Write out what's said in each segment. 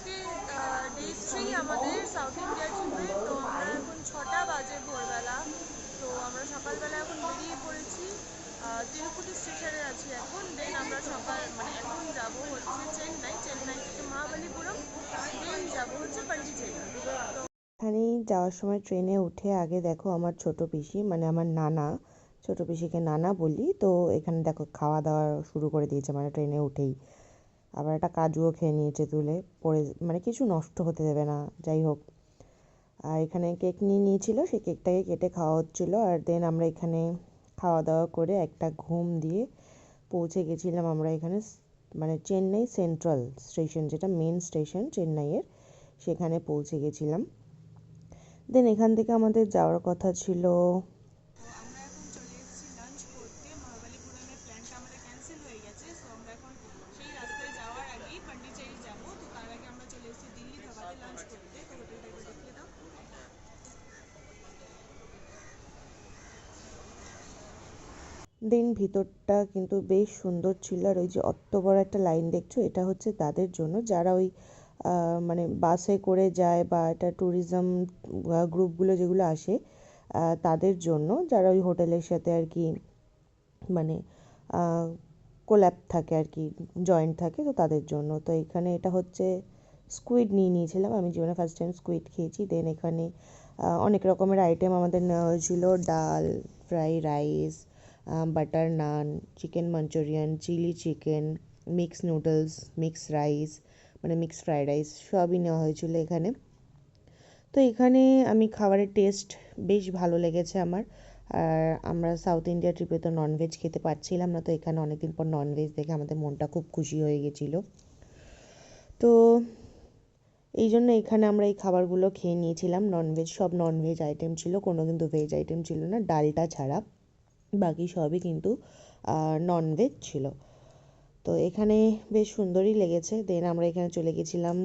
আজকে ডে 3 আমাদের south India ট্রিপে। তো আমরা এখন 6টা বাজে ভোরবেলা। তো আমরা সকালবেলা এখন বেরিয়ে পড়েছি। তিরুপতি স্টেশনে আছি এখন। দেন আমরা এখন যাব হচ্ছে চেন্নাই। চেন্নাই থেকে মহাবালিপুরম, দেন যাব হচ্ছে পন্ডিচেরি। তো এখানে যাওয়ার সময় ট্রেনে উঠে আগে দেখো আমার ছোট পিসি, মানে আমার নানা, ছোট পিসিকে নানা বলি, তো এখানে দেখো খাওয়া দাওয়া শুরু করে দিয়েছে মানে ট্রেনে উঠেই। আবার একটা কাজুও খেয়ে নিয়েছে তুলে, পরে মানে কিছু নষ্ট হতে দেবে না, যাই হোক। আর এখানে কেক নিয়ে নিয়েছিল, সেই কেকটাকে কেটে খাওয়া হচ্ছিলো। আর দেন আমরা এখানে খাওয়া দাওয়া করে একটা ঘুম দিয়ে পৌঁছে গেছিলাম আমরা এখানে, মানে চেন্নাই সেন্ট্রাল স্টেশন, যেটা মেন স্টেশন চেন্নাইয়ের, সেখানে পৌঁছে গেছিলাম। দেন এখান থেকে আমাদের যাওয়ার কথা ছিল। আমরা এখন চলে এসেছি লাঞ্চ করতে। মহাবালিপুরমের প্ল্যানটা আমাদের ক্যান্সেল হয়ে গেছে। সো আমরা এখন সেই রাস্তায় যাওয়ার আগেই পন্ডিচেরি যাব। তো তার আগে আমরা চলে এসেছি দিল্লি ধাবাতে লাঞ্চ করতে। তো হোটেলটা একবার দেখিয়ে দাও। দেন ভিতরটা কিন্তু বেশ সুন্দর ছিল। আর ওই যে অত বড় একটা লাইন দেখছো, এটা হচ্ছে তাদের জন্য যারা ওই মানে বাসে করে যায়, বা এটা ট্যুরিজম গ্রুপগুলো যেগুলো আসে তাদের জন্য, যারা ওই হোটেলের সাথে আর কি মানে কোল্যাব থাকে আর কি, জয়েন্ট থাকে, তো তাদের জন্য। তো এখানে এটা হচ্ছে স্কুইড নিয়ে নিয়েছিলাম, আমি জীবনে ফার্স্ট টাইম স্কুইড খেয়েছি। দেন এখানে অনেক রকমের আইটেম আমাদের নেওয়া হয়েছিল, dal fry rice, butter naan, chicken Manchurian, chilli chicken, mix noodles, mix rice, মানে মিক্স ফ্রাইড রাইস, সবই নেওয়া হয়েছিল এখানে। তো এখানে আমি খাবারের টেস্ট বেশ ভালো লেগেছে আমার। আর আমরা সাউথ ইন্ডিয়া ট্রিপে তো ননভেজ খেতে পারছিলাম না, তো এখানে অনেকদিন পর ননভেজ দেখে আমাদের মনটা খুব খুশি হয়ে গেছিলো। তো এই জন্য এখানে আমরা এই খাবারগুলো খেয়ে নিয়েছিলাম। ননভেজ, সব ননভেজ আইটেম ছিল, কোনো কিন্তু ভেজ আইটেম ছিল না, ডালটা ছাড়া বাকি সবই কিন্তু ননভেজ ছিল। তো এখানে বেশ সুন্দরই লেগেছে। দেন আমরা এখানে চলে গেছিলাম,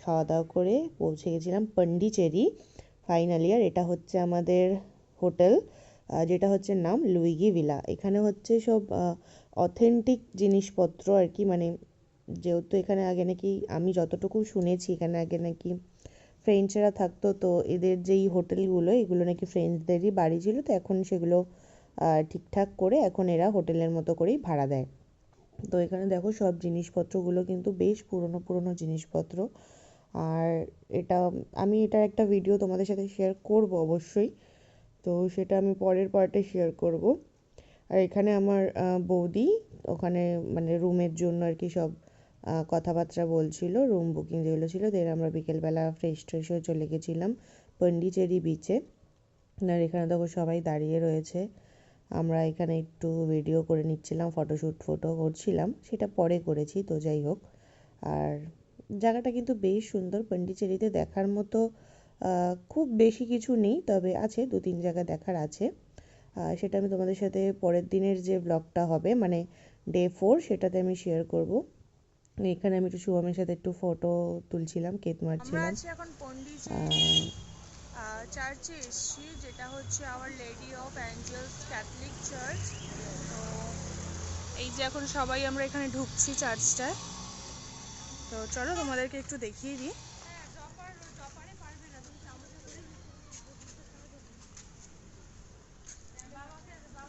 খাওয়া দাওয়া করে পৌঁছে গেছিলাম পন্ডিচেরি ফাইনালি। আর এটা হচ্ছে আমাদের হোটেল, যেটা হচ্ছে নাম লুইগি ভিলা। এখানে হচ্ছে সব অথেন্টিক জিনিসপত্র আর কি, মানে যেহেতু এখানে আগে নাকি, আমি যতটুকু শুনেছি, এখানে আগে নাকি ফ্রেঞ্চরা থাকতো, তো এদের যেই হোটেলগুলো, এগুলো নাকি ফ্রেঞ্চদেরই বাড়ি ছিল, তো এখন সেগুলো ঠিকঠাক করে এখন এরা হোটেলের মতো করেই ভাড়া দেয়। তো এখানে দেখো সব জিনিসপত্রগুলো কিন্তু বেশ পুরনো পুরনো জিনিসপত্র। আর এটা, আমি এটার একটা ভিডিও তোমাদের সাথে শেয়ার করব অবশ্যই, তো সেটা আমি পরের পার্টে শেয়ার করব। আর এখানে আমার বৌদি ওখানে মানে রুমের জন্য আর কি সব কথাবার্তা বলছিল, রুম বুকিং যেগুলো ছিল। দেন আমরা বিকেলবেলা ফ্রেশ ট্রেশ হয়ে চলে গেছিলাম পন্ডিচেরি বিচে। আর এখানে দেখো সবাই দাঁড়িয়ে রয়েছে, আমরা এখানে একটু ভিডিও করে নিচ্ছিলাম, ফটো করছিলাম, সেটা পরে করেছি, তো যাই হোক। আর জায়গাটা কিন্তু বেশ সুন্দর। পন্ডিচেরিতে দেখার মতো খুব বেশি কিছু নেই, তবে আছে দু তিন জায়গা দেখার আছে। সেটা আমি তোমাদের সাথে পরের দিনের যে ব্লগটা হবে, মানে ডে 4, সেটাতে আমি শেয়ার করব। এখানে আমি একটু শুভমের সাথে একটু ফটো তুলছিলাম, কেক আমরা মারছিলাম। আছি এখন পন্ডিচেরি চার্চে এসেছি, যেটা হচ্ছে our lady of angels catholic church. তো এই যে এখন সবাই আমরা এখানে ঢুকছি চার্চটায়। তো চলো তোমাদেরকে একটু দেখিয়ে দিই।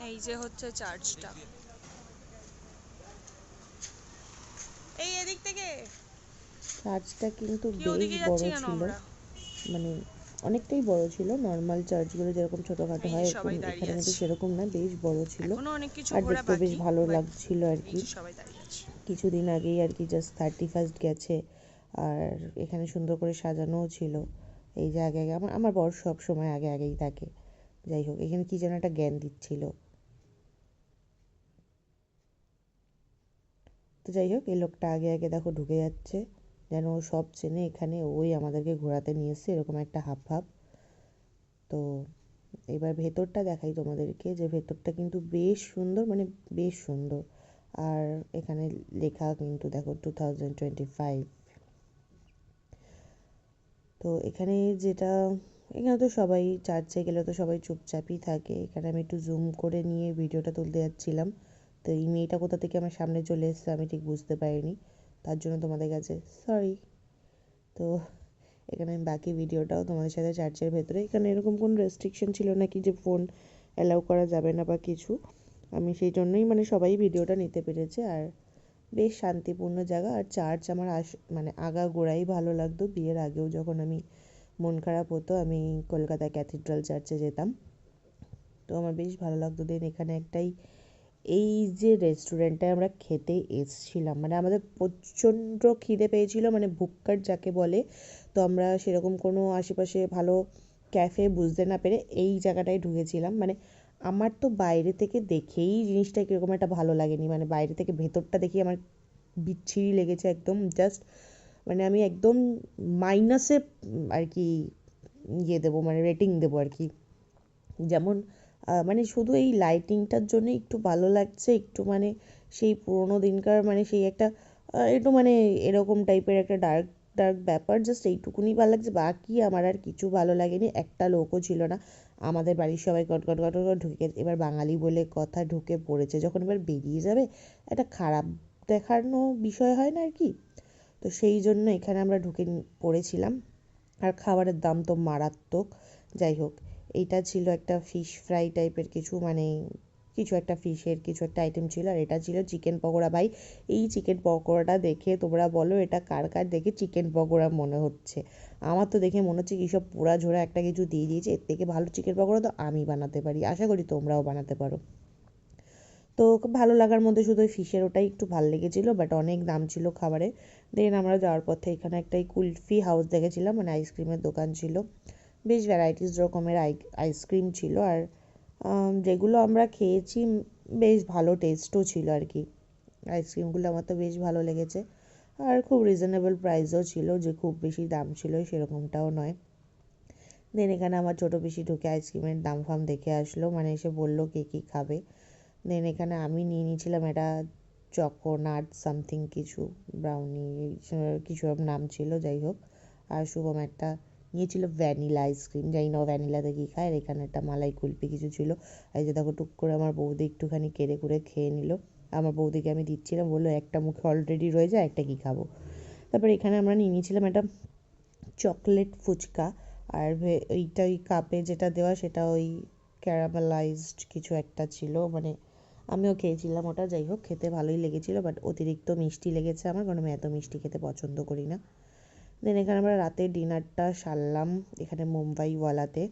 এই যে হচ্ছে চার্চটা, এই এদিক থেকে। চার্চটা কিন্তু কি বেশ ওদিকে বড় যাচ্ছি কেন ছিল, আমরা? মানে অনেকটাই বড় ছিল। নর্মাল চার্চগুলো যেরকম ছোটোখাটো এই যে হয় এরকম, সবাই দাঁড়িয়ে এখানে কিন্তু আছে, সেরকম না, বেশ বড় ছিল। এখনো অনেক কিছু আর ঘোরা দেখতেও বেশ বাকি, ভালো বাট লাগছিল আর এই কি। যে সবাই দাঁড়িয়ে আছে। কিছুদিন আগেই আর কি জাস্ট 31st গেছে, আর এখানে সুন্দর করে সাজানোও ছিল। এই যে আগে আগে আমার বর সব সময় আগে আগেই থাকে। যাই হোক, এখানে কি যেন একটা জ্ঞান দিচ্ছিল। তো যাই হোক, এই লোকটা আগে আগে দেখো ঢুকে যাচ্ছে, যেন ও সব চেনে, এখানে ওই আমাদেরকে ঘোরাতে নিয়ে এসছে, এরকম একটা হাব ভাব। তো এবার ভেতরটা দেখাই তোমাদেরকে, যে ভেতরটা কিন্তু বেশ সুন্দর, মানে বেশ সুন্দর। আর এখানে লেখা কিন্তু দেখো 2025। তো এখানে যেটা, এখানে তো সবাই চার্চে গেলে তো সবাই চুপচাপই থাকে। এখানে আমি একটু জুম করে নিয়ে ভিডিওটা তুলতে যাচ্ছিলাম, তো এই মেয়েটা কোথা থেকে আমার সামনে চলে এসেছে আমি ঠিক বুঝতে পারিনি, তার জন্য তোমাদের কাছে সরি। তো এখানে আমি বাকি ভিডিওটাও তোমাদের সাথে চার্চের ভেতরে, এখানে এরকম কোনো রেস্ট্রিকশন ছিল না কি যে ফোন অ্যালাউ করা যাবে না বা কিছু। আমি সেই জন্যই মানে সবাই ভিডিওটা নিতে পেরেছে। আর বেশ শান্তিপূর্ণ জায়গা। আর চার্চ আমার মানে আগাগোড়াই ভালো লাগতো। বিয়ের আগেও যখন আমি মন খারাপ হতো আমি কলকাতা ক্যাথিড্রাল চার্চে যেতাম, তো আমার বেশ ভালো লাগতো। দেন এখানে একটাই এই যে রেস্টুরেন্টটায় আমরা খেতে এসছিলাম, মানে আমাদের প্রচণ্ড খিদে পেয়েছিল, মানে ভুক্কার যাকে বলে। তো আমরা সেরকম কোনো আশেপাশে ভালো ক্যাফে বুঝতে না পেরে এই জায়গাটায় ঢুকেছিলাম। মানে আমার তো বাইরে থেকে দেখেই জিনিসটা কীরকম একটা ভালো লাগেনি, মানে বাইরে থেকে ভেতরটা দেখি আমার বিচ্ছিরি লেগেছে একদম। জাস্ট মানে আমি একদম মাইনাসে আর কি ইয়ে দেবো, মানে রেটিং দেবো আর কি। যেমন মানে শুধু এই লাইটিংটার জন্য একটু ভালো লাগছে, একটু মানে সেই পুরোনো দিনকার মানে সেই একটা একটু মানে এরকম টাইপের একটা ডার্ক ডার্ক ব্যাপার, জাস্ট এইটুকুনি ভালো লাগছে। বাকি আমার আর কিছু ভালো লাগেনি। একটা লোকও ছিল না। আমাদের বাড়ির সবাই কট কট কট কট ঢুকে, এবার বাঙালি বলে কথা ঢুকে পড়েছে, যখন এবার বেরিয়ে যাবে একটা খারাপ দেখানো বিষয় হয় না আর কি। তো সেই জন্য এখানে আমরা ঢুকে পড়েছিলাম। আর খাবারের দাম তো মারাত্মক। যাই হোক, এইটা ছিল একটা ফিশ ফ্রাই টাইপের কিছু, মানে কিছু একটা ফিশের কিছু একটা আইটেম ছিল। আর এটা ছিল চিকেন পকোড়া। ভাই, এই চিকেন পকোড়াটা দেখে তোমরা বলো এটা কার কার দেখে চিকেন পকোড়া মনে হচ্ছে? আমার তো দেখে মনে হচ্ছে কী সব পোড়া ঝোড়া একটা কিছু দিয়ে দিয়েছে। এর থেকে ভালো চিকেন পকোড়া তো আমি বানাতে পারি, আশা করি তোমরাও বানাতে পারো। তো খুব ভালো লাগার মধ্যে শুধু ওই ফিশের ওটাই একটু ভালো লেগেছিলো, বাট অনেক দাম ছিল খাবারে। দেন আমরা যাওয়ার পথে এখানে একটা কুলফি হাউস দেখেছিলাম, মানে আইসক্রিমের দোকান ছিল। বেশ ভ্যারাইটিস রকমের আইসক্রিম ছিল। আর যেগুলো আমরা খেয়েছি বেশ ভালো টেস্টও ছিল আর কি। আইসক্রিমগুলো আমার তো বেশ ভালো লেগেছে। আর খুব রিজনেবল প্রাইসও ছিল, যে খুব বেশি দাম ছিল সেরকমটাও নয়। দেন এখানে আমার ছোটো পিসি ঢুকে আইসক্রিমের দাম ফাম দেখে আসলো, মানে এসে বললো কে কী খাবে। দেন এখানে আমি নিয়ে নিয়েছিলাম এটা চকোনাট সামথিং কিছু, ব্রাউনি কিছু নাম ছিল, যাই হোক। আর শুভম একটা নিয়েছিল ভ্যানিলা আইসক্রিম, জানি না ভ্যানিলাতে কী খায়। আর এখানে একটা মালাই কুলফি কিছু ছিল। এই যে দেখো টুক করে আমার বৌদি একটুখানি কেড়ে কুড়ে খেয়ে নিল। আমার বৌদিকে আমি দিচ্ছিলাম, বললো একটা মুখে অলরেডি রয়েছে, একটা কী খাবো। তারপর এখানে আমরা নিয়ে নিয়েছিলাম একটা চকলেট ফুচকা। আর এইটা ওই কাপে যেটা দেওয়া সেটা ওই ক্যারামেলাইজড কিছু একটা ছিল, মানে আমিও খেয়েছিলাম ওটা। যাই হোক, খেতে ভালোই লেগেছিলো, বাট অতিরিক্ত মিষ্টি লেগেছে আমার, কারণ আমি এত মিষ্টি খেতে পছন্দ করি না। দেন এখানে আমরা রাতের ডিনারটা সারলাম এখানে মুম্বাইওয়ালাতে।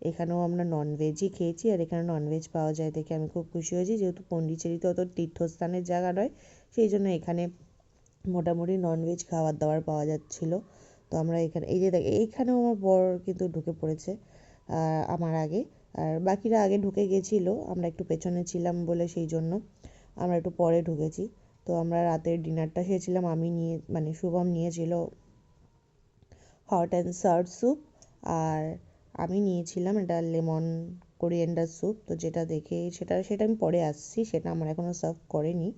এখানেও আমরা ননভেজই খেয়েছি। আর এখানে ননভেজ পাওয়া যায় দেখে আমি খুব খুশি হয়েছি, যেহেতু পন্ডিচেরিতে অত তীর্থস্থানের জায়গা নয়, সেই জন্য এখানে মোটামুটি ননভেজ খাবার দাবার পাওয়া যাচ্ছিলো। তো আমরা এখানে এই যে এইখানেও আমার বর কিন্তু ঢুকে পড়েছে আমার আগে। আর বাকিরা আগে ঢুকে গেছিলো, আমরা একটু পেছনে ছিলাম বলে সেই জন্য আমরা একটু পরে ঢুকেছি। তো আমরা রাতের ডিনারটা খেয়েছিলাম। আমি নিয়ে মানে শুভম নিয়েছিল হট অ্যান্ড সাওর স্যুপ, আর আমি নিয়েছিলাম এটা লেমন কোরিয়েন্ডার স্যুপ। তো যেটা দেখে সেটা সেটা আমি পরে আসছি, সেটা আমার এখনও সার্ভ করেনি।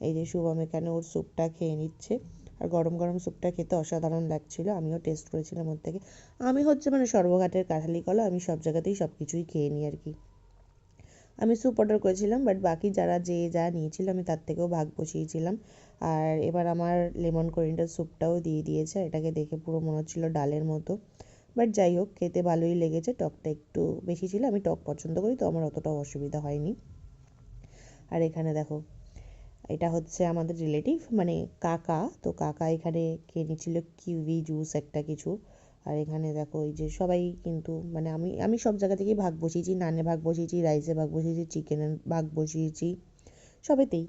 এই যে শুভম এখানে ওর স্যুপটা খেয়ে নিচ্ছে। আর গরম গরম স্যুপটা খেতে অসাধারণ লাগছিল, আমিও টেস্ট করেছিলাম ওর থেকে। আমি হচ্ছে মানে সর্বঘাটের কাঠালি কলা, আমি সব জায়গাতেই সব কিছুই খেয়ে নিই আর কি। আমি স্যুপ অর্ডার করেছিলাম, বাট বাকি যারা যে যা নিয়েছিল আমি তার থেকেও ভাগ বসিয়েছিলাম। আর এবার আমার লেমন কোরিয়েন্ডার স্যুপটাও দিয়ে দিয়েছে। এটাকে দেখে পুরো মনে হচ্ছিলো ডালের মতো, বাট যাই হোক খেতে ভালোই লেগেছে। টকটা একটু বেশি ছিল, আমি টক পছন্দ করি, তো আমার অতটাও অসুবিধা হয়নি। আর এখানে দেখো, এটা হচ্ছে আমাদের রিলেটিভ মানে কাকা। তো কাকা এখানে খেয়ে নিচ্ছিল কিউই জুস একটা কিছু। আর এখানে দেখো এই যে সবাই কিন্তু মানে আমি আমি সব জায়গা থেকেই ভাগ বসিয়েছি, নানে ভাগ বসিয়েছি, রাইসে ভাগ বসিয়েছি, চিকেনে ভাগ বসিয়েছি, সবেতেই।